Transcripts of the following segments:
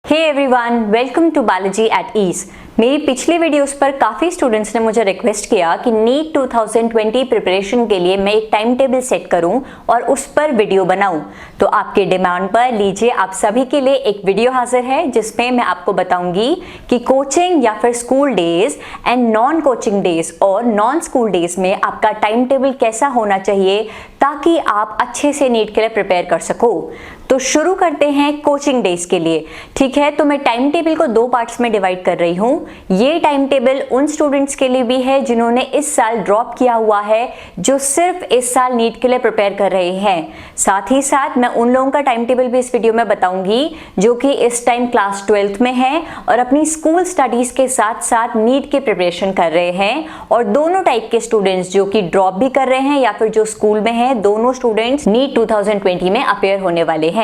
Hey everyone, welcome to biology at ease. मेरी पिछली videos पर काफ़ी स्टूडेंट्स ने मुझे रिक्वेस्ट किया कि नीट 2020 प्रिपरेशन के लिए मैं एक टाइम टेबल सेट करूं और उस पर वीडियो बनाऊं। तो आपके डिमांड पर लीजिए आप सभी के लिए एक वीडियो हाजिर है जिसमें मैं आपको बताऊंगी कि कोचिंग या फिर school days and non coaching days और नॉन स्कूल डेज में आपका टाइम टेबल कैसा होना चाहिए ताकि आप अच्छे से नीट के लिए प्रिपेयर कर सको। तो शुरू करते हैं कोचिंग डेज के लिए। ठीक है, तो मैं टाइम टेबल को दो पार्ट्स में डिवाइड कर रही हूँ। ये टाइम टेबल उन स्टूडेंट्स के लिए भी है जिन्होंने इस साल ड्रॉप किया हुआ है, जो सिर्फ इस साल नीट के लिए प्रिपेयर कर रहे हैं। साथ ही साथ मैं उन लोगों का टाइम टेबल भी इस वीडियो में बताऊंगी जो कि इस टाइम क्लास 12th में हैं और अपनी स्कूल स्टडीज के साथ साथ नीट की प्रिपरेशन कर रहे हैं। और दोनों टाइप के स्टूडेंट्स जो कि ड्रॉप भी कर रहे हैं या फिर जो स्कूल में हैं, दोनों स्टूडेंट्स नीट 2020 में अपेयर होने वाले हैं।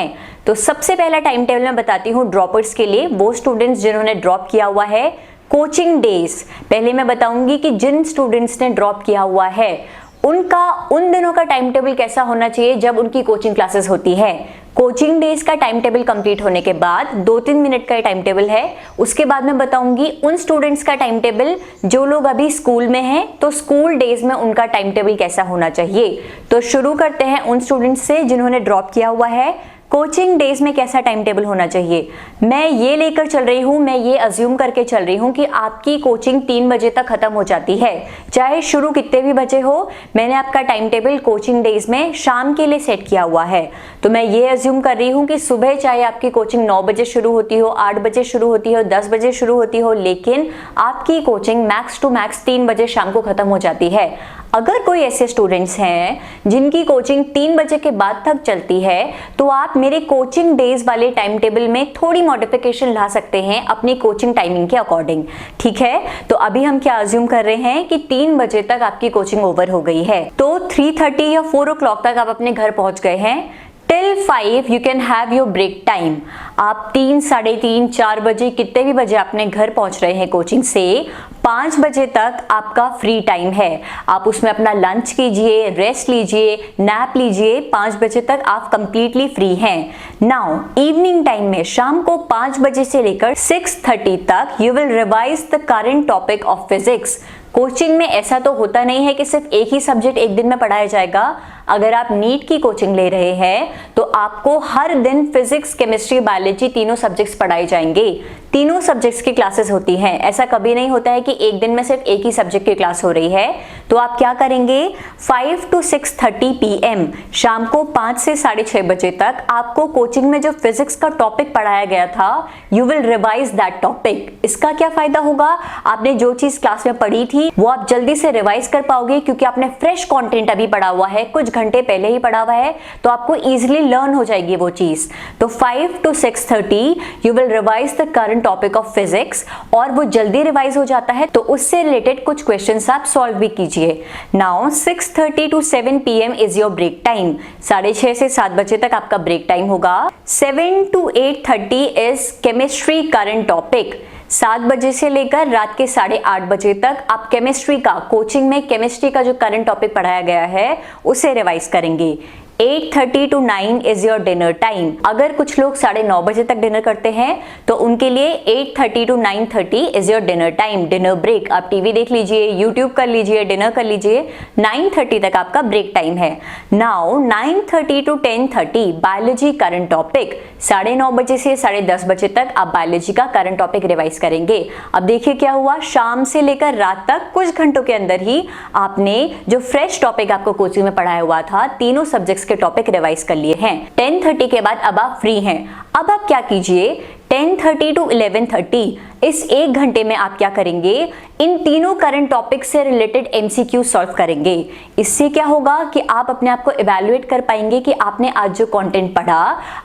तो सबसे पहला टाइम टेबल मैं बताती हूँ ड्रॉपर्स के लिए, वो स्टूडेंट्स जिन्होंने ड्रॉप किया हुआ है। कोचिंग डेज पहले मैं बताऊंगी कि जिन स्टूडेंट्स ने ड्रॉप किया हुआ है उनका उन दिनों का टाइम टेबल कैसा होना चाहिए जब उनकी कोचिंग क्लासेस होती है। कोचिंग डेज का टाइम टेबल कंप्लीट होने के बाद 2-3 मिनट का टाइम टेबल है। उसके बाद मैं बताऊंगी उन स्टूडेंट्स का टाइम टेबल जो लोग अभी स्कूल में हैं, तो स्कूल डेज में उनका टाइम टेबल कैसा होना चाहिए। तो शुरू करते हैं उन स्टूडेंट्स से जिन्होंने ड्रॉप किया हुआ है। कोचिंग डेज में कैसा टाइम टेबल होना चाहिए, मैं ये लेकर चल रही हूँ, मैं ये अज्यूम करके चल रही हूँ कि आपकी कोचिंग 3 बजे तक खत्म हो जाती है, चाहे शुरू कितने भी बजे हो। मैंने आपका टाइम टेबल कोचिंग डेज में शाम के लिए सेट किया हुआ है। तो मैं ये अज्यूम कर रही हूँ कि सुबह चाहे आपकी कोचिंग 9 बजे शुरू होती हो, 8 बजे शुरू होती हो, 10 बजे शुरू होती हो, लेकिन आपकी कोचिंग मैक्स टू मैक्स 3 बजे शाम को खत्म हो जाती है। अगर कोई ऐसे स्टूडेंट्स हैं जिनकी कोचिंग 3 बजे के बाद तक चलती है, तो आप मेरे कोचिंग डेज वाले टाइम टेबल में थोड़ी मॉडिफिकेशन ला सकते हैं अपनी कोचिंग टाइमिंग के अकॉर्डिंग। ठीक है, तो अभी हम क्या अज्यूम कर रहे हैं कि 3 बजे तक आपकी कोचिंग ओवर हो गई है, तो 3:30 या 4 o'clock तक आप अपने घर पहुंच गए हैं। Till 5 you can have your break time. आप 3, 3:30, 4 बजे, कितने भी बजे अपने घर पहुंच रहे हैं कोचिंग से, 5 बजे तक आपका फ्री टाइम है। आप उसमें अपना लंच कीजिए, रेस्ट लीजिए, नैप लीजिए। 5 बजे तक आप कंप्लीटली फ्री हैं। नाउ इवनिंग टाइम में शाम को 5 बजे से लेकर 6:30 तक you will revise the current topic of physics. Coaching में ऐसा तो होता नहीं है कि सिर्फ एक ही सब्जेक्ट एक दिन में पढ़ाया जाएगा। अगर आप नीट की कोचिंग ले रहे हैं तो आपको हर दिन फिजिक्स, केमिस्ट्री, बायोलॉजी तीनों सब्जेक्ट्स पढ़ाए जाएंगे। तीनों सब्जेक्ट्स की क्लासेस होती हैं। ऐसा कभी नहीं होता है कि एक दिन में सिर्फ एक ही सब्जेक्ट की क्लास हो रही है। तो आप क्या करेंगे, 5 to 6:30 PM शाम को 5 से 6:30 बजे तक आपको कोचिंग में जो फिजिक्स का टॉपिक पढ़ाया गया था, you will revise that topic. इसका क्या फायदा होगा, आपने जो चीज क्लास में पढ़ी थी वो आप जल्दी से रिवाइज कर पाओगे क्योंकि आपने फ्रेश कंटेंट अभी पढ़ा हुआ है, कुछ घंटे पहले ही पढ़ा हुआ है, तो आपको इजीली लर्न हो जाएगी वो चीज। तो 5 to 6:30 you will revise the current topic of physics, और वो जल्दी रिवाइज हो जाता है तो उससे रिलेटेड कुछ क्वेश्चंस आप सॉल्व भी कीजिए। Now 6:30 to 7 PM is your break time. 6:30 से 7 बजे तक आपका ब्रेक टाइम होगा। 7 to 8:30 is chemistry current topic. 7 बजे से लेकर रात के 8:30 बजे तक आप केमिस्ट्री का, कोचिंग में केमिस्ट्री का जो करंट टॉपिक पढ़ाया गया है उसे रिवाइज करेंगे। 8:30 to 9 is your dinner time. अगर कुछ लोग 9:30 बजे तक डिनर करते हैं तो उनके लिए 8:30 to 9:30 is your dinner time, dinner break. आप टीवी देख लीजिए, यूट्यूब कर लीजिए, डिनर कर लीजिए। 9:30 तक आपका ब्रेक टाइम है। Now 9:30 to 10:30 biology current topic. 9:30 बजे से 10:30 बजे तक आप बायोलॉजी का करंट टॉपिक रिवाइज करेंगे। अब देखिए क्या हुआ, शाम से लेकर रात तक कुछ घंटों के अंदर ही आपने जो फ्रेश टॉपिक आपको कोचिंग में पढ़ाया हुआ था, तीनों सब्जेक्ट्स के टॉपिक रिवाइज कर लिए हैं। 10:30 के बाद अब आप फ्री हैं। अब आप क्या कीजिए, 10:30 to 11:30 इस 1 घंटे में आप क्या करेंगे, इन तीनों करंट टॉपिक से रिलेटेड MCQ सॉल्व करेंगे। इससे क्या होगा कि आप अपने आप को इवैल्यूएट कर पाएंगे कि आपने आज जो कंटेंट पढ़ा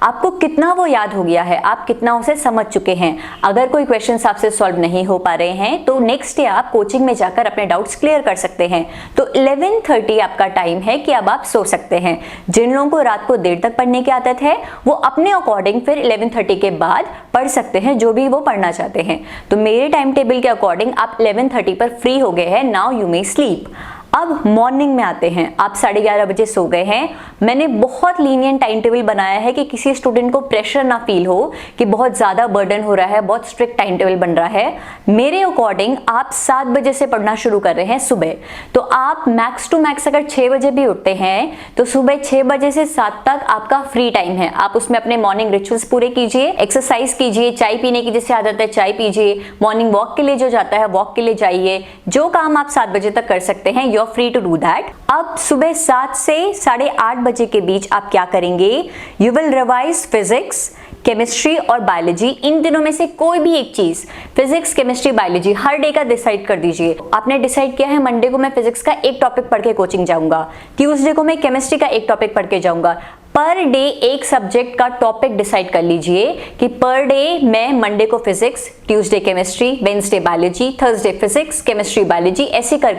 आपको कितना वो याद हो गया है, आप कितना उसे समझ चुके हैं। अगर कोई क्वेश्चंस आपसे सॉल्व नहीं हो पा रहे हैं तो नेक्स्ट डे आप कोचिंग में जाकर अपने डाउट्स क्लियर कर सकते हैं। तो 11:30 आपका टाइम है कि अब आप सो सकते हैं। जिन लोगों को रात को देर तक पढ़ने की आदत है वो अपने अकॉर्डिंग फिर 11:30 के बाद पढ़ सकते हैं जो भी वो पढ़ना चाहते हैं। तो मेरे टाइम टेबल के अकॉर्डिंग आप 11:30 पर फ्री हो गए हैं। Now you may sleep. अब मॉर्निंग में आते हैं, आप 11:30 बजे सो गए हैं। मैंने बहुत लीनियंट टाइम टेबल बनाया है कि किसी स्टूडेंट को प्रेशर ना फील हो कि बहुत ज़्यादा बर्डन हो रहा है, बहुत स्ट्रिक्ट टाइम टेबल बन रहा है। मेरे अकॉर्डिंग आप 7 बजे से पढ़ना शुरू कर रहे हैं सुबह, तो आप मैक्स टू मैक्स अगर 6 बजे भी उठते हैं तो सुबह 6 बजे से 7 तक आपका फ्री टाइम है। आप उसमें अपने मॉर्निंग रिचुअल्स पूरे कीजिए, एक्सरसाइज कीजिए, चाय पीने की जैसे आदत है चाय पीजिए, मॉर्निंग वॉक के लिए जो जाता है वॉक के लिए जाइए। जो काम आप 7 बजे तक कर सकते हैं, you are free to do that. अब सुबह 7 से 8:30 बजे के बीच आप क्या करेंगे? You will revise physics, chemistry और बायोलॉजी। इन दिनों में से कोई भी एक चीज, फिजिक्स, केमिस्ट्री, बायोलॉजी हर डे का डिसाइड कर दीजिए। आपने डिसाइड किया है मंडे को मैं फिजिक्स का एक टॉपिक पढ़ के कोचिंग जाऊंगा, ट्यूसडे को मैं केमिस्ट्री का एक टॉपिक पढ़ के जाऊंगा। पर डे एक सब्जेक्ट का टॉपिक डिसाइड कर लीजिए कि पर डे मैं मंडे को physics, Tuesday chemistry, Wednesday biology, Thursday physics, chemistry, biology, ऐसे कर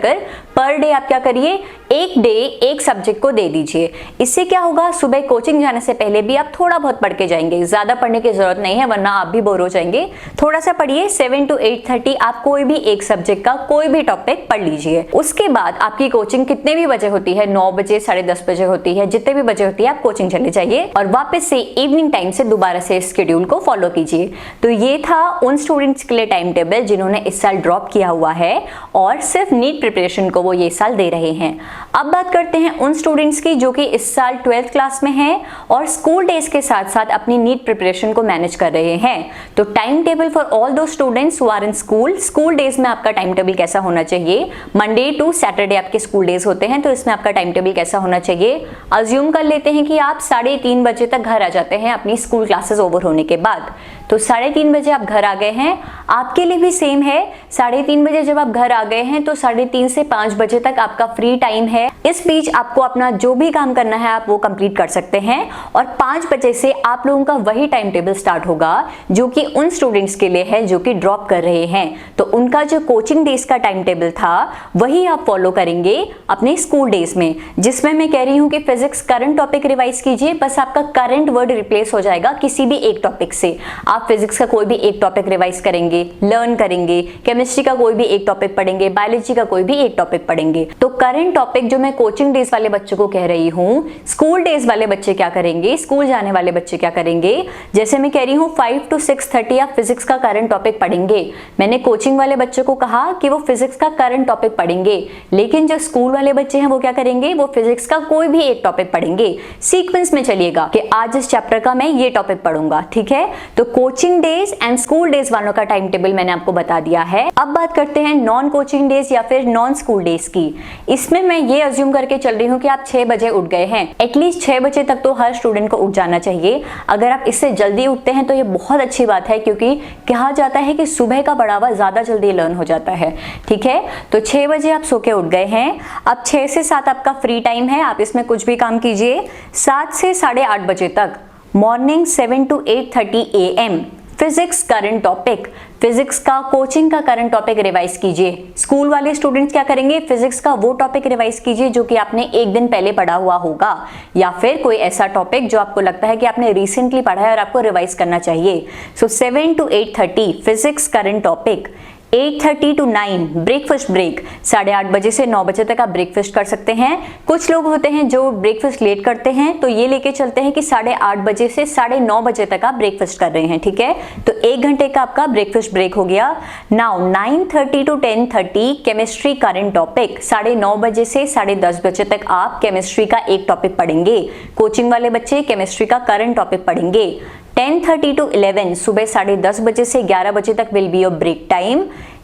पर डे आप क्या करिए, एक डे एक सब्जेक्ट को दे दीजिए। इससे क्या होगा, सुबह कोचिंग जाने से पहले भी आप थोड़ा बहुत पढ़ के जाएंगे, ज्यादा पढ़ने की जरूरत नहीं है वरना आप भी बोर हो जाएंगे। थोड़ा सा पढ़िए, 7 to 8:30 आप कोई भी एक सब्जेक्ट का कोई भी टॉपिक पढ़ लीजिए। उसके बाद आपकी कोचिंग कितने भी बजे होती है, 9 बजे, 10:30 बजे होती है, जितने भी बजे होती है आप कोचिंग चले जाइए और वापस से इवनिंग टाइम से दोबारा से शेड्यूल को फॉलो कीजिए। तो ये था उन स्टूडेंट्स के लिए टाइम टेबल जिन्होंने इस साल ड्रॉप किया हुआ है और सिर्फ नीट प्रिपरेशन को वो ये साल दे रहे हैं। अब बात करते हैं उन स्टूडेंट्स की जो कि इस साल 12th क्लास में हैं और स्कूल डेज के साथ साथ अपनी नीट प्रिपरेशन को मैनेज कर रहे हैं। तो time table for all the students who are in school days में आपका टाइम टेबल कैसा होना चाहिए? मंडे टू सैटरडे आपके स्कूल डेज होते हैं, तो इसमें आपका टाइम टेबल कैसा होना चाहिए? अज्यूम कर लेते हैं कि आप 3:30 बजे तक घर आ जाते हैं अपनी स्कूल क्लासेस ओवर होने के बाद। तो 3:30 बजे आप घर आ गए हैं, आपके लिए भी सेम है। 3:30 बजे जब आप घर आ गए हैं तो 3:30 से 5 बजे तक आपका फ्री टाइम है। इस बीच आपको अपना जो भी काम करना है आप वो कंप्लीट कर सकते हैं और 5 बजे से आप लोगों का वही टाइम टेबल स्टार्ट होगा जो कि उन स्टूडेंट्स के लिए है जो कि ड्रॉप कर रहे हैं। तो उनका जो कोचिंग डेज का टाइम टेबल था वही आप फॉलो करेंगे अपने स्कूल डेज में, जिसमें मैं कह रही हूँ कि फिजिक्स करंट टॉपिक रिवाइज कीजिए, बस आपका करंट वर्ड रिप्लेस हो जाएगा किसी भी एक टॉपिक से। आप फिजिक्स का कोई भी एक टॉपिक रिवाइज करेंगे, लर्न करेंगे, केमिस्ट्री का कोई भी एक टॉपिक पढ़ेंगे, बायोलॉजी का कोई भी एक टॉपिक पढ़ेंगे। तो करंट टॉपिक जो मैं कोचिंग डेज वाले बच्चों को कह रही हूँ, स्कूल डेज वाले बच्चे क्या करेंगे, स्कूल जाने वाले बच्चे क्या करेंगे? जैसे मैं कह रही हूँ 5 to 6:30 आप फिजिक्स का करंट टॉपिक पढ़ेंगे। मैंने कोचिंग वाले बच्चों को कहा कि वो फिजिक्स का करंट टॉपिक पढ़ेंगे, लेकिन जो स्कूल वाले बच्चे हैं वो क्या करेंगे? वो फिजिक्स का कोई भी एक टॉपिक पढ़ेंगे। सीक्वेंस में चलिएगा कि आज इस चैप्टर का मैं ये टॉपिक पढ़ूंगा, ठीक है? तो coaching days and school days वालों का टाइम टेबल मैंने आपको बता दिया है। अब बात करते हैं नॉन कोचिंग डेज या फिर नॉन स्कूल डेज की। इसमें मैं ये अज्यूम करके चल रही हूँ कि आप 6 बजे उठ गए हैं। एटलीस्ट 6 बजे तक तो हर स्टूडेंट को उठ जाना चाहिए। अगर आप इससे जल्दी उठते हैं तो ये बहुत अच्छी बात है, क्योंकि कहा जाता है कि सुबह का बढ़ावा ज्यादा जल्दी लर्न हो जाता है, ठीक है? तो 6 बजे आप सो के उठ गए हैं। अब 6 से 7 आपका फ्री टाइम है, आप इसमें कुछ भी काम कीजिए। 7 से 8:30 बजे तक morning 7 to 8:30 AM physics current topic, physics का कोचिंग का करंट टॉपिक रिवाइज कीजिए। स्कूल वाले स्टूडेंट्स क्या करेंगे? फिजिक्स का वो टॉपिक रिवाइज कीजिए जो कि आपने एक दिन पहले पढ़ा हुआ होगा, या फिर कोई ऐसा टॉपिक जो आपको लगता है कि आपने रिसेंटली पढ़ा है और आपको रिवाइज करना चाहिए। So 7 to 8:30 physics current topic. 8:30 to 9 breakfast break, 8:30 बजे से 9 बजे तक आप ब्रेकफास्ट कर सकते हैं। कुछ लोग होते हैं जो ब्रेकफास्ट लेट करते हैं, तो ये लेके चलते हैं कि 8:30 बजे से 9:30 बजे तक आप ब्रेकफास्ट कर रहे हैं, ठीक है? तो 1 घंटे का आपका ब्रेकफास्ट ब्रेक हो गया। Now 9:30 to 10:30 chemistry current topic, 9:30 बजे से 10:30 बजे तक आप केमिस्ट्री का एक टॉपिक पढ़ेंगे। कोचिंग वाले बच्चे केमिस्ट्री का करंट टॉपिक पढ़ेंगे। 10:30 to 11 सुबह 10:30 बजे से 11 बजे तक will be your break time.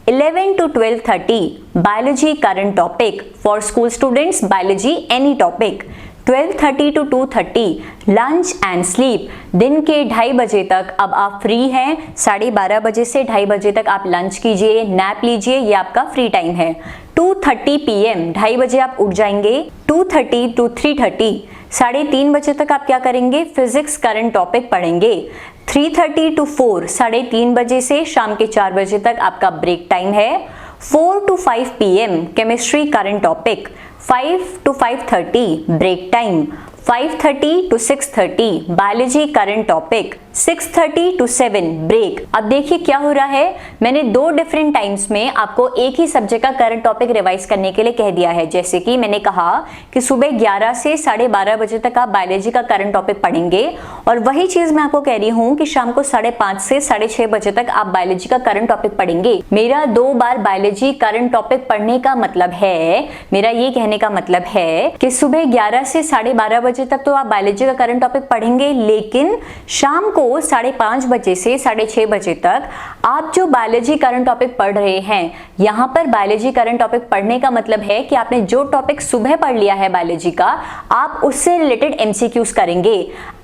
11 to 12:30 biology current topic for school students, biology any topic. 12:30 to 2:30 lunch and sleep, दिन के 2:30 बजे तक अब आप फ्री हैं। 12:30 बजे से 2:30 बजे तक आप लंच कीजिए, नैप लीजिए, ये आपका फ्री टाइम है। 2:30 PM 2:30 बजे आप उठ जाएंगे। 2:30 to 3:30 3:30 बजे तक आप क्या करेंगे? फिजिक्स करंट टॉपिक पढ़ेंगे। 3:30 to 4 3:30 बजे से शाम के 4 बजे तक आपका ब्रेक टाइम है। 4 to 5 PM chemistry current topic. 5 to 5:30 break time. 5:30 to 6:30 biology current topic, 6:30 to 7 break. अब देखिए क्या हो रहा है, मैंने 2 डिफरेंट टाइम्स में आपको एक ही सब्जेक्ट का करंट टॉपिक रिवाइज करने के लिए कह दिया है। जैसे कि मैंने कहा कि सुबह 11 से 12:30 बजे तक आप बायोलॉजी का करंट टॉपिक पढ़ेंगे, और वही चीज मैं आपको कह रही हूँ कि शाम को 5:30 से 6:30 बजे तक आप बायोलॉजी का करंट टॉपिक पढ़ेंगे। मेरा 2 बार बायोलॉजी करंट टॉपिक पढ़ने का मतलब है, मेरा ये कहने का मतलब है कि सुबह 11 से 12:30 बजे तक तो आप बायोलॉजी का करंट टॉपिक पढ़ेंगे, लेकिन शाम को 5:30 बजे से 6:30 बजे तक आप जो बायोलॉजी करंट टॉपिक पढ़ रहे हैं, यहां पर बायोलॉजी करंट टॉपिक पढ़ने का मतलब है कि आपने जो टॉपिक सुबह पढ़ लिया है बायोलॉजी का, आप उससे रिलेटेड एमसीक्यूज करेंगे।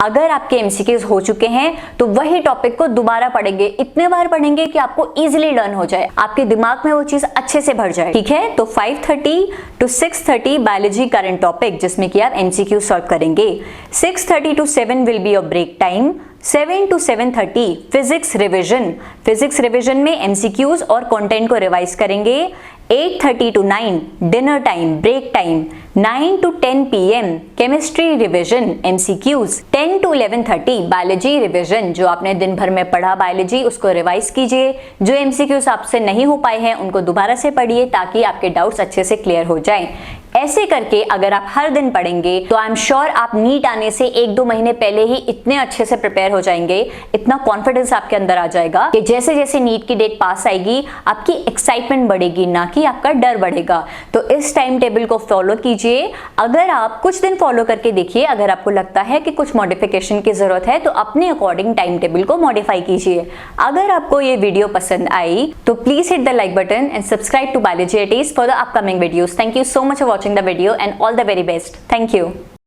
अगर आपके एमसीक्यूज हो चुके हैं तो वही टॉपिक को दोबारा पढ़ेंगे, इतने बार पढ़ेंगे कि आपको इजीली लर्न हो जाए, आपके दिमाग में वो चीज अच्छे से भर जाए। ठीक है, तो 5:30 to 6:30 बायोलॉजी करंट टॉपिक, जिसमें कि आप एमसीक्यू सॉल्व करेंगे। 6:30 to 7 will be your break time. 7 to 7:30 physics revision, physics revision में एमसीक्यूज और कंटेंट को रिवाइज करेंगे। 8:30 to 9 dinner time, break time. 9 to 10 PM chemistry revision, MCQs. 10 to 11:30 biology revision, जो आपने दिन भर में पढ़ा बायोलॉजी उसको रिवाइज कीजिए। जो एमसीक्यूज आपसे नहीं हो पाए हैं उनको दोबारा से पढ़िए ताकि आपके डाउट्स अच्छे से क्लियर हो जाएं। ऐसे करके अगर आप हर दिन पढ़ेंगे तो आई एम श्योर आप नीट आने से 1-2 महीने पहले ही इतने अच्छे से प्रिपेयर हो जाएंगे, इतना कॉन्फिडेंस आपके अंदर आ जाएगा कि जैसे जैसे नीट की डेट पास आएगी आपकी एक्साइटमेंट बढ़ेगी, ना कि आपका डर बढ़ेगा। तो इस टाइम टेबल को फॉलो कीजिए। अगर आप कुछ दिन फॉलो करके देखिए, अगर आपको लगता है कि कुछ मॉडिफिकेशन की जरूरत है तो अपने अकॉर्डिंग टाइम टेबल को मॉडिफाई कीजिए। अगर आपको ये वीडियो पसंद आई तो please hit the like button and subscribe to Biology at Ease for the upcoming videos. Thank you so much for watching the video and all the very best. Thank you.